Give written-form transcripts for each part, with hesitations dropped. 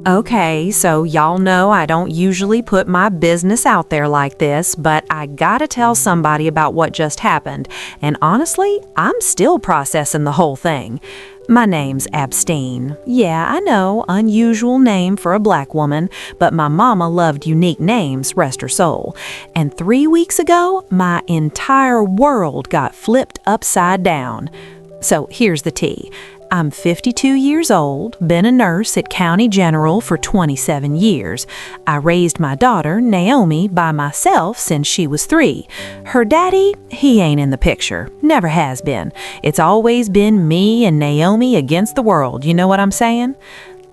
Okay, so y'all know I don't usually put my business out there like this, but I gotta tell somebody about what just happened, and honestly, I'm still processing the whole thing. My name's Absteen. Yeah, I know, unusual name for a black woman, but my mama loved unique names, rest her soul. And 3 weeks ago, my entire world got flipped upside down. So here's the tea. I'm 52 years old, been a nurse at County General for 27 years. I raised my daughter, Naomi, by myself since she was 3. Her daddy, he ain't in the picture, never has been. It's always been me and Naomi against the world, you know what I'm saying?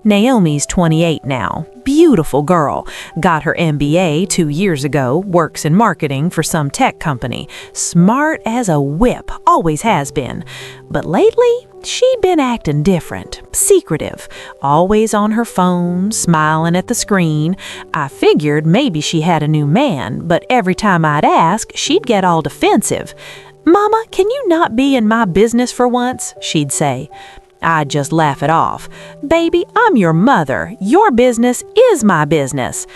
Naomi's 28 now. Beautiful girl. Got her MBA 2 years ago, works in marketing for some tech company. Smart as a whip, always has been. But lately, she'd been acting different, secretive, always on her phone, smiling at the screen. I figured maybe she had a new man, but every time I'd ask, she'd get all defensive. "Mama, can you not be in my business for once?" she'd say. I'd just laugh it off. "Baby, I'm your mother. Your business is my business."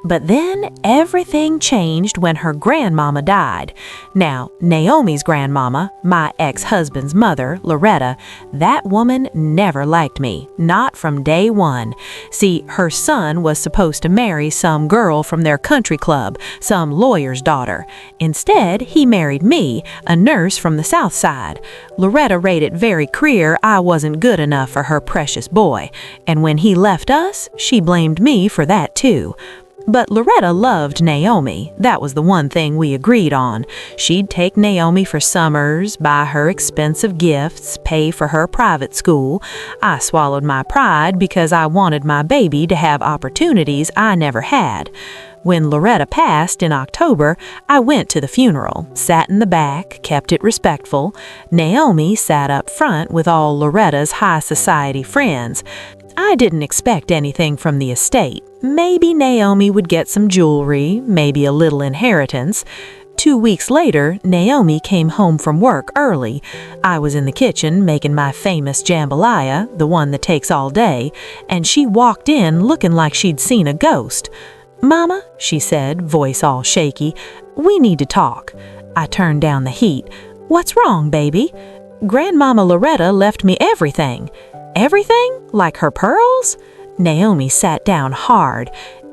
But then everything changed when her grandmama died. Now, Naomi's grandmama, my ex-husband's mother, Loretta, that woman never liked me, not from day one. See, her son was supposed to marry some girl from their country club, some lawyer's daughter. Instead, he married me, a nurse from the South Side. Loretta rated very clear I wasn't good enough for her precious boy, and when he left us, she blamed me for that too. But Loretta loved Naomi. That was the one thing we agreed on. She'd take Naomi for summers, buy her expensive gifts, pay for her private school. I swallowed my pride because I wanted my baby to have opportunities I never had. When Loretta passed in October, I went to the funeral, sat in the back, kept it respectful. Naomi sat up front with all Loretta's high society friends. I didn't expect anything from the estate. Maybe Naomi would get some jewelry, maybe a little inheritance. 2 weeks later, Naomi came home from work early. I was in the kitchen making my famous jambalaya, the one that takes all day, and she walked in looking like she'd seen a ghost. "Mama," she said, voice all shaky, "we need to talk." I turned down the heat. "What's wrong, baby?" "Grandmama Loretta left me everything." "Everything? Like her pearls?" Naomi sat down hard.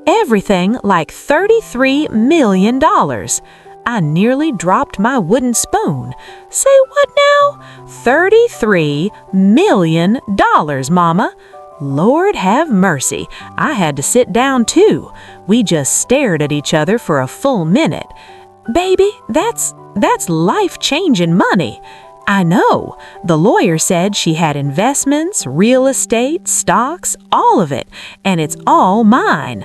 "Everything like $33 million. I nearly dropped my wooden spoon. "Say what now?" $33 million, Mama." Lord have mercy, I had to sit down too. We just stared at each other for a full minute. "Baby, that's life-changing money." "I know. The lawyer said she had investments, real estate, stocks, all of it, and it's all mine."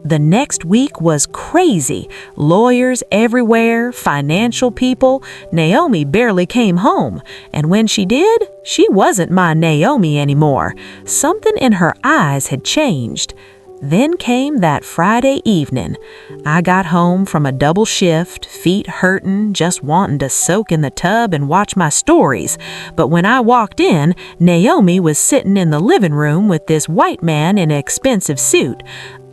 The next week was crazy. Lawyers everywhere, financial people. Naomi barely came home, and when she did, she wasn't my Naomi anymore. Something in her eyes had changed. Then came that Friday evening. I got home from a double shift, feet hurting, just wanting to soak in the tub and watch my stories. But when I walked in, Naomi was sitting in the living room with this white man in an expensive suit.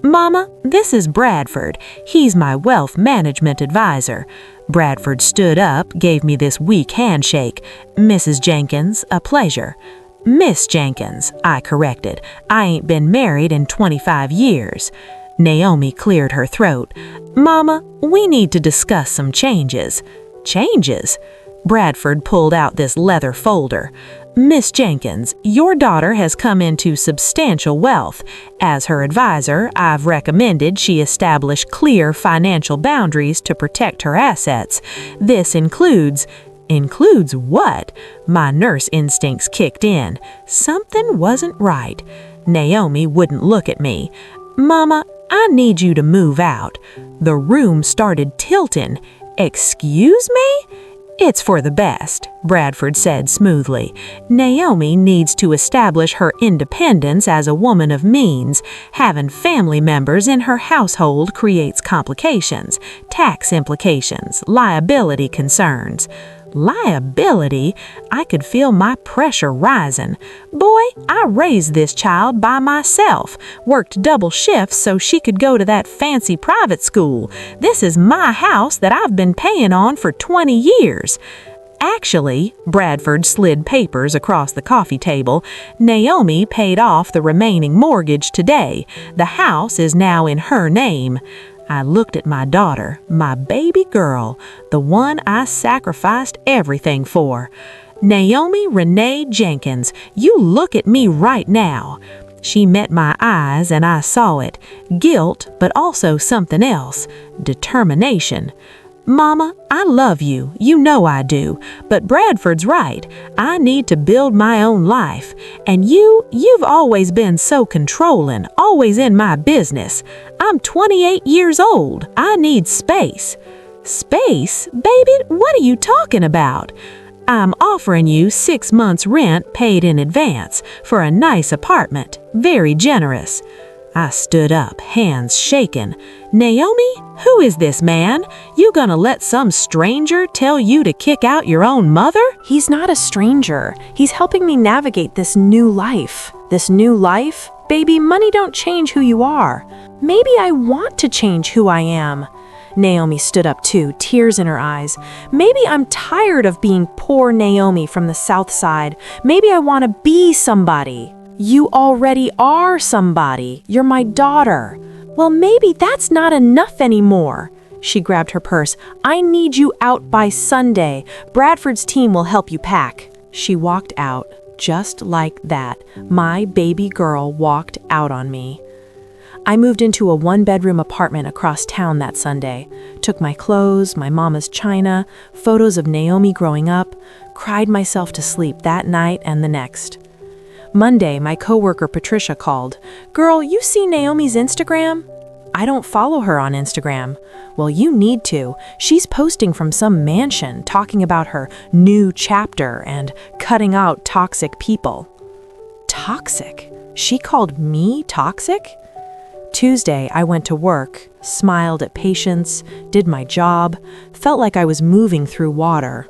"Mama, this is Bradford. He's my wealth management advisor." Bradford stood up, gave me this weak handshake. "Mrs. Jenkins, a pleasure." "Miss Jenkins," I corrected. "I ain't been married in 25 years. Naomi cleared her throat. "Mama, we need to discuss some changes." "Changes?" Bradford pulled out this leather folder. "Miss Jenkins, your daughter has come into substantial wealth. As her advisor, I've recommended she establish clear financial boundaries to protect her assets. This includes..." "Includes what?" My nurse instincts kicked in. Something wasn't right. Naomi wouldn't look at me. "Mama, I need you to move out." The room started tilting. "Excuse me?" "It's for the best," Bradford said smoothly. "Naomi needs to establish her independence as a woman of means. Having family members in her household creates complications, tax implications, liability concerns." Liability? I could feel my pressure rising. Boy, I raised this child by myself, worked double shifts so she could go to that fancy private school. This is my house that I've been paying on for 20 years. Actually, Bradford slid papers across the coffee table. Naomi paid off the remaining mortgage today. The house is now in her name. I looked at my daughter, my baby girl, the one I sacrificed everything for. Naomi Renee Jenkins, you look at me right now. She met my eyes and I saw it. Guilt, but also something else. Determination. Mama, I love you. You know I do. But Bradford's right. I need to build my own life. And you've always been so controlling, always in my business. I'm 28 years old. I need space. Space? Baby, what are you talking about? I'm offering you 6 months' rent paid in advance for a nice apartment. Very generous. I stood up, hands shaking. Naomi, who is this man? You gonna let some stranger tell you to kick out your own mother? He's not a stranger. He's helping me navigate this new life. This new life? Baby, money don't change who you are. Maybe I want to change who I am. Naomi stood up too, tears in her eyes. Maybe I'm tired of being poor Naomi from the South Side. Maybe I want to be somebody. You already are somebody. You're my daughter. Well, maybe that's not enough anymore. She grabbed her purse. I need you out by Sunday. Bradford's team will help you pack. She walked out. Just like that, my baby girl walked out on me. I moved into a 1-bedroom apartment across town that Sunday. Took my clothes, my mama's china, photos of Naomi growing up, cried myself to sleep that night and the next. Monday, my coworker Patricia called. Girl, you see Naomi's Instagram? I don't follow her on Instagram. Well, you need to. She's posting from some mansion, talking about her new chapter and cutting out toxic people. Toxic? She called me toxic? Tuesday, I went to work, smiled at patients, did my job, felt like I was moving through water.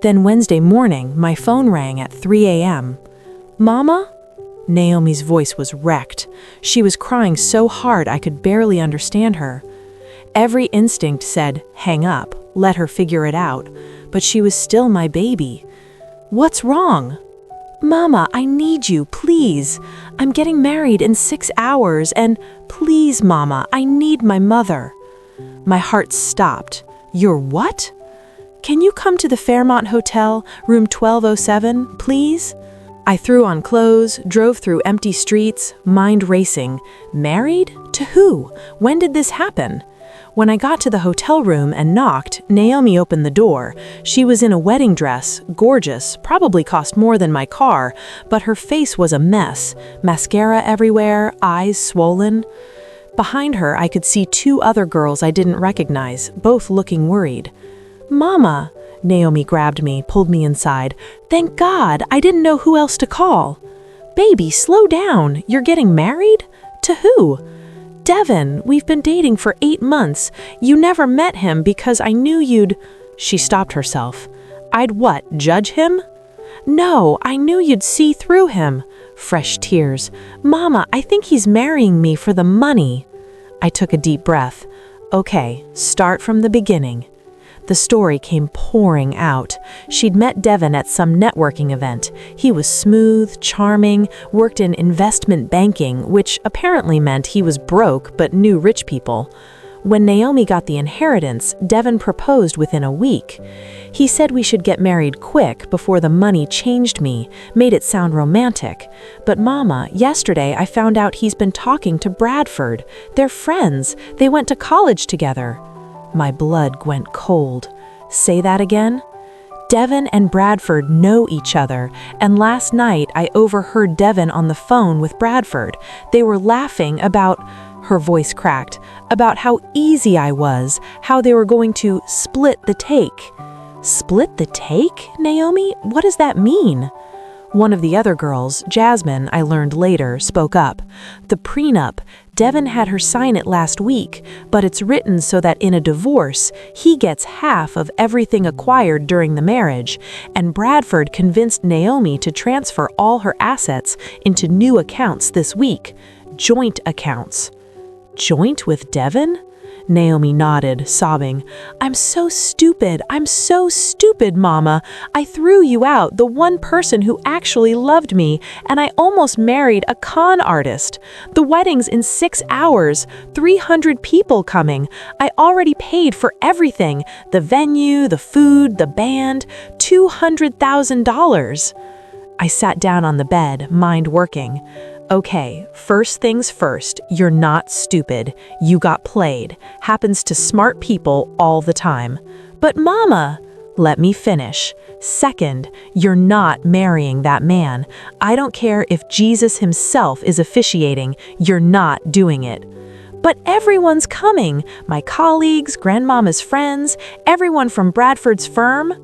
Then Wednesday morning, my phone rang at 3 a.m. Mama? Naomi's voice was wrecked. She was crying so hard I could barely understand her. Every instinct said, hang up, let her figure it out. But she was still my baby. What's wrong? Mama, I need you, please. I'm getting married in 6 hours, and please, Mama, I need my mother. My heart stopped. You're what? Can you come to the Fairmont Hotel, room 1207, please? I threw on clothes, drove through empty streets, mind racing. Married? To who? When did this happen? When I got to the hotel room and knocked, Naomi opened the door. She was in a wedding dress, gorgeous, probably cost more than my car, but her face was a mess. Mascara everywhere, eyes swollen. Behind her, I could see 2 other girls I didn't recognize, both looking worried. Mama! Naomi grabbed me, pulled me inside. Thank God, I didn't know who else to call. Baby, slow down. You're getting married? To who? Devin, we've been dating for 8 months. You never met him because I knew you'd... She stopped herself. I'd what, judge him? No, I knew you'd see through him. Fresh tears. Mama, I think he's marrying me for the money. I took a deep breath. Okay, start from the beginning. The story came pouring out. She'd met Devin at some networking event. He was smooth, charming, worked in investment banking, which apparently meant he was broke but knew rich people. When Naomi got the inheritance, Devin proposed within a week. He said we should get married quick before the money changed me, made it sound romantic. But Mama, yesterday I found out he's been talking to Bradford. They're friends. They went to college together. My blood went cold. Say that again? Devin and Bradford know each other, and last night I overheard Devin on the phone with Bradford. They were laughing about, her voice cracked, about how easy I was, how they were going to split the take. Split the take, Naomi? What does that mean? One of the other girls, Jasmine, I learned later, spoke up. The prenup. Devin had her sign it last week, but it's written so that in a divorce, he gets half of everything acquired during the marriage, and Bradford convinced Naomi to transfer all her assets into new accounts this week. Joint accounts. Joint with Devin? Naomi nodded, sobbing. I'm so stupid, Mama. I threw you out, the one person who actually loved me, and I almost married a con artist. The wedding's in 6 hours, 300 people coming. I already paid for everything, the venue, the food, the band, $200,000. I sat down on the bed, mind working. Okay, first things first, you're not stupid. You got played. Happens to smart people all the time. But Mama, let me finish. Second, you're not marrying that man. I don't care if Jesus himself is officiating, you're not doing it. But everyone's coming. My colleagues, Grandmama's friends, everyone from Bradford's firm.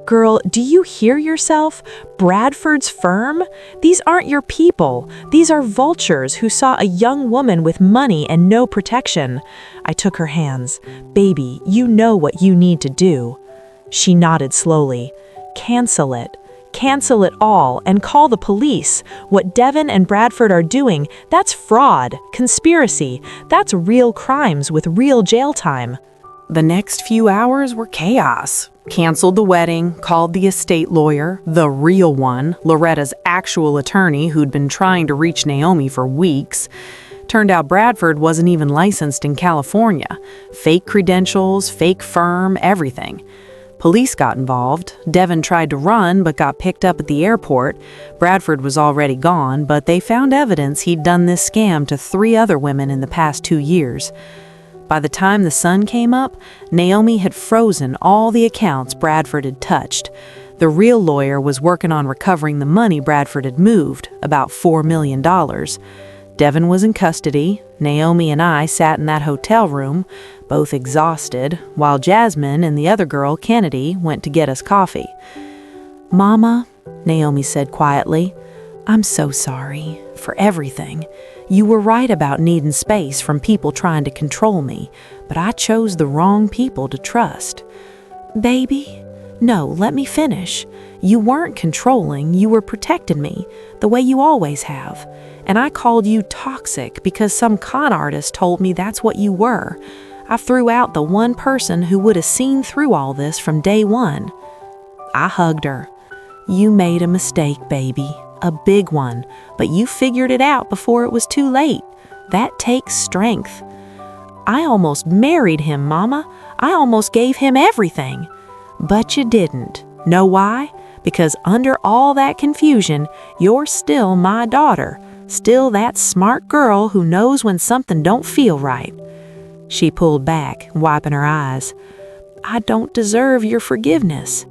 Girl, do you hear yourself? Bradford's firm? These aren't your people. These are vultures who saw a young woman with money and no protection. I took her hands. Baby, you know what you need to do. She nodded slowly. Cancel it. Cancel it all and call the police. What Devin and Bradford are doing, that's fraud, conspiracy. That's real crimes with real jail time. The next few hours were chaos. Canceled the wedding, called the estate lawyer, the real one, Loretta's actual attorney who'd been trying to reach Naomi for weeks. Turned out Bradford wasn't even licensed in California. Fake credentials, fake firm, everything. Police got involved. Devin tried to run but got picked up at the airport. Bradford was already gone, but they found evidence he'd done this scam to 3 other women in the past 2 years. By the time the sun came up, Naomi had frozen all the accounts Bradford had touched. The real lawyer was working on recovering the money Bradford had moved, about $4 million. Devin was in custody. Naomi and I sat in that hotel room, both exhausted, while Jasmine and the other girl, Kennedy, went to get us coffee. Mama, Naomi said quietly, I'm so sorry for everything. You were right about needing space from people trying to control me, but I chose the wrong people to trust. Baby, no, let me finish. You weren't controlling, you were protecting me, the way you always have. And I called you toxic because some con artist told me that's what you were. I threw out the one person who would have seen through all this from day one. I hugged her. You made a mistake, baby. A big one, but you figured it out before it was too late. That takes strength. I almost married him, Mama. I almost gave him everything. But you didn't. Know why? Because under all that confusion, you're still my daughter, still that smart girl who knows when something don't feel right. She pulled back, wiping her eyes. I don't deserve your forgiveness.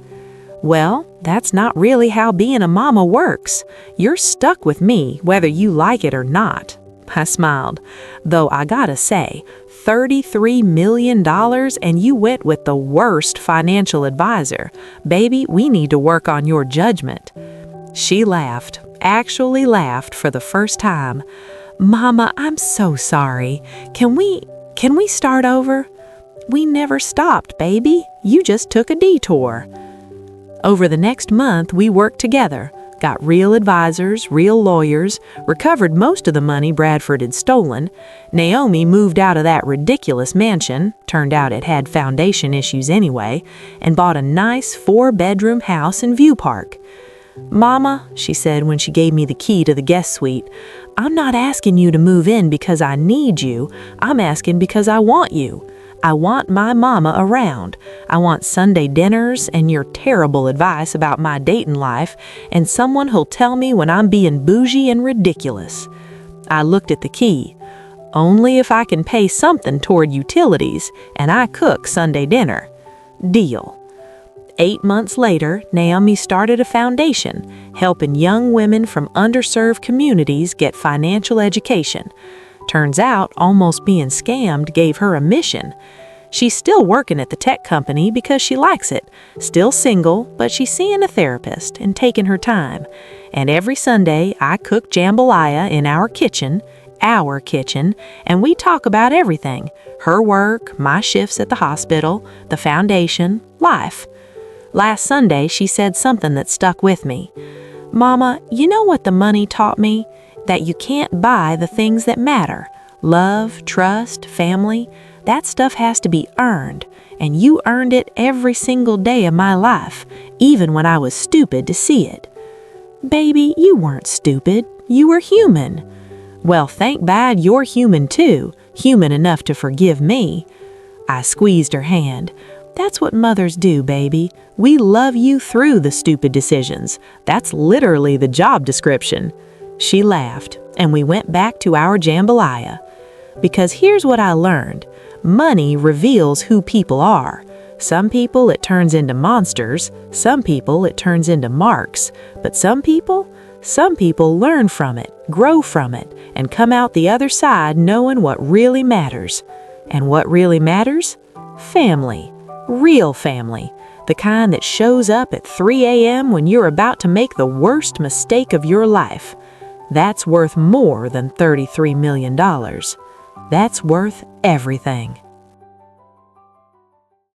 Well, that's not really how being a mama works. You're stuck with me, whether you like it or not. I smiled. Though I gotta say, $33 million and you went with the worst financial advisor. Baby, we need to work on your judgment. She laughed, actually laughed for the first time. Mama, I'm so sorry. Can we start over? We never stopped, baby. You just took a detour. Over the next month, we worked together, got real advisors, real lawyers, recovered most of the money Bradford had stolen. Naomi moved out of that ridiculous mansion, turned out it had foundation issues anyway, and bought a nice 4-bedroom house in View Park. Mama, she said when she gave me the key to the guest suite, I'm not asking you to move in because I need you. I'm asking because I want you. I want my mama around. I want Sunday dinners and your terrible advice about my dating life and someone who'll tell me when I'm being bougie and ridiculous. I looked at the key. Only if I can pay something toward utilities and I cook Sunday dinner. Deal. 8 months later, Naomi started a foundation helping young women from underserved communities get financial education. Turns out, almost being scammed gave her a mission. She's still working at the tech company because she likes it. Still single, but she's seeing a therapist and taking her time. And every Sunday, I cook jambalaya in our kitchen, and we talk about everything: her work, my shifts at the hospital, the foundation, life. Last Sunday, she said something that stuck with me. Mama, you know what the money taught me? That you can't buy the things that matter. Love, trust, family, that stuff has to be earned, and you earned it every single day of my life, even when I was stupid to see it. Baby, you weren't stupid. You were human. Well, thank God you're human too, human enough to forgive me. I squeezed her hand. That's what mothers do, baby. We love you through the stupid decisions. That's literally the job description. She laughed, and we went back to our jambalaya. Because here's what I learned. Money reveals who people are. Some people it turns into monsters, some people it turns into marks, but some people learn from it, grow from it, and come out the other side knowing what really matters. And what really matters? Family. Real family. The kind that shows up at 3 a.m. when you're about to make the worst mistake of your life. That's worth more than $33 million. That's worth everything.